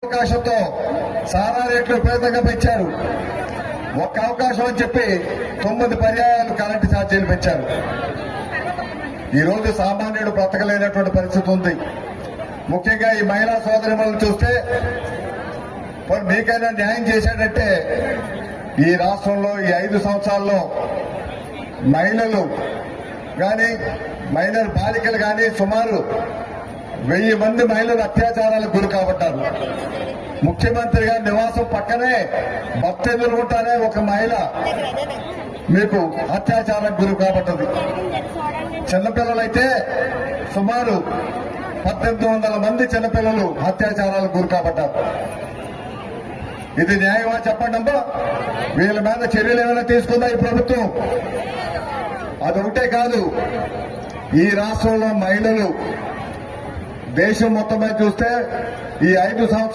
అవకాశంతో సారా రేట్లు విపరీతంగా పెంచారు. ఒక్క అవకాశం అని చెప్పి 9 పర్యాయాలు కరెంటు ఛార్జీలు పెంచారు. ఈరోజు సామాన్యుడు బ్రతకలేనటువంటి పరిస్థితి ఉంది. ముఖ్యంగా ఈ మహిళా సోదరిమణులు చూస్తే మీకైనా న్యాయం చేశాడంటే ఈ రాష్ట్రంలో ఈ 5 సంవత్సరాల్లో మహిళలు కానీ మైనర్ బాలికలు కానీ సుమారు 1000 మంది మహిళలు అత్యాచారాలకు గురి కాబట్టారు. ముఖ్యమంత్రి గారి నివాసం పక్కనే భక్తి ఎదుర్కొంటానే ఒక మహిళ మీకు అత్యాచారానికి గురి కాబట్టదు. చిన్నపిల్లలైతే సుమారు 1800 మంది చిన్నపిల్లలు అత్యాచారాలకు గురి కాబట్టారు. ఇది న్యాయమా చెప్పండి అమ్మా. వీళ్ళ మీద చర్యలు ఏమైనా తీసుకుందా ఈ ప్రభుత్వం? అదొకటే కాదు, ఈ రాష్ట్రంలో మహిళలు దేశం మొత్తం మీద చూస్తే ఈ 5 సంవత్సరాలు